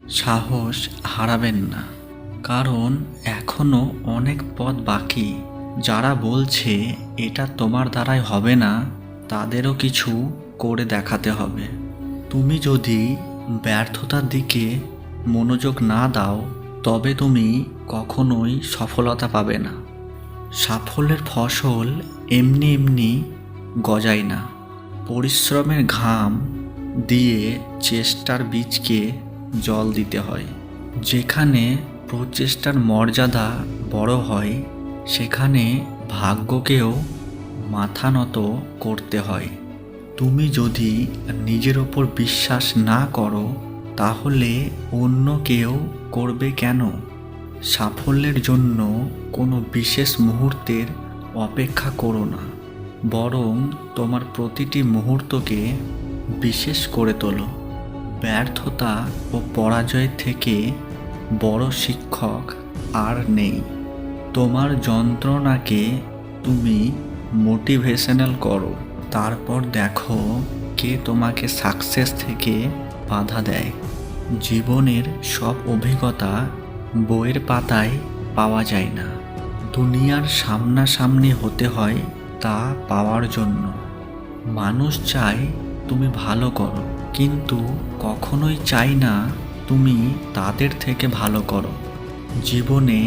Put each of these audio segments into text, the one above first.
সাহস হারাবেন না, কারণ এখনো অনেক পথ বাকি। যারা বলছে এটা তোমার দ্বারাই হবে না, তাদেরও কিছু করে দেখাতে হবে। তুমি যদি ব্যর্থতার দিকে মনোযোগ না দাও, তবে তুমি কখনোই সফলতা পাবে না। সাফল্যের ফসল এমনি এমনি গজায় না। পরিশ্রমের ঘাম দিয়ে চেষ্টার বীজকে জল দিতে হয়। যেখানে প্রচেষ্টার মর্যাদা বড় হয়, সেখানে ভাগ্যকেও মাথা নত করতে হয়। তুমি যদি নিজের ওপর বিশ্বাস না করো, তাহলে অন্য কেউ করবে কেন? সাফল্যের জন্য কোনো বিশেষ মুহূর্তের অপেক্ষা করো না, বরং তোমার প্রতিটি মুহূর্তকে বিশেষ করে তোলো। ব্যর্থতা ও পরাজয় থেকে বড় শিক্ষক আর নেই। তোমার যন্ত্রণাকে তুমি মোটিভেশনাল করো, তারপর দেখো কে তোমাকে সাকসেস থেকে বাধা দেয়। জীবনের সব অভিজ্ঞতা বইয়ের পাতায় পাওয়া যায় না। দুনিয়ার সামনাসামনি হতে হয় তা পাওয়ার জন্য। মানুষ চায় তুমি ভালো করো, কিন্তু কখনোই চাই না তুমি তাদের থেকে ভালো করো। জীবনে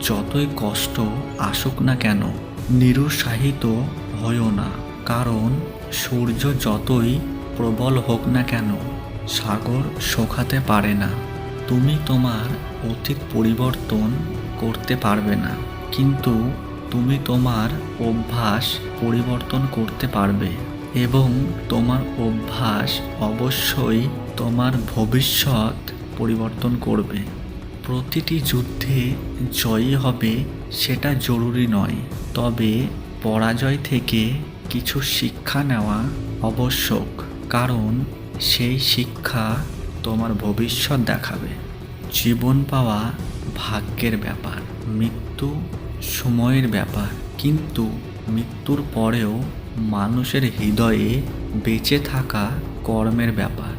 যতই কষ্ট আসুক না কেন, নিরুৎসাহিত হইও না, কারণ সূর্য যতই প্রবল হোক না কেন, সাগর শুকাতে পারে না। তুমি তোমার অতীত পরিবর্তন করতে পারবে না, কিন্তু তুমি তোমার অভ্যাস পরিবর্তন করতে পারবে, এবং তোমার অভ্যাস অবশ্যই তোমার ভবিষ্যৎ পরিবর্তন করবে। প্রতিটি যুদ্ধে জয়ী হবে সেটা জরুরি নয়, তবে পরাজয় থেকে কিছু শিক্ষা নেওয়া আবশ্যক, কারণ সেই শিক্ষা তোমার ভবিষ্যৎ দেখাবে। জীবন পাওয়া ভাগ্যের ব্যাপার, মৃত্যু সময়ের ব্যাপার, কিন্তু মৃত্যুর পরেও মানুষের হৃদয়ে বেঁচে থাকা কর্মের ব্যাপার।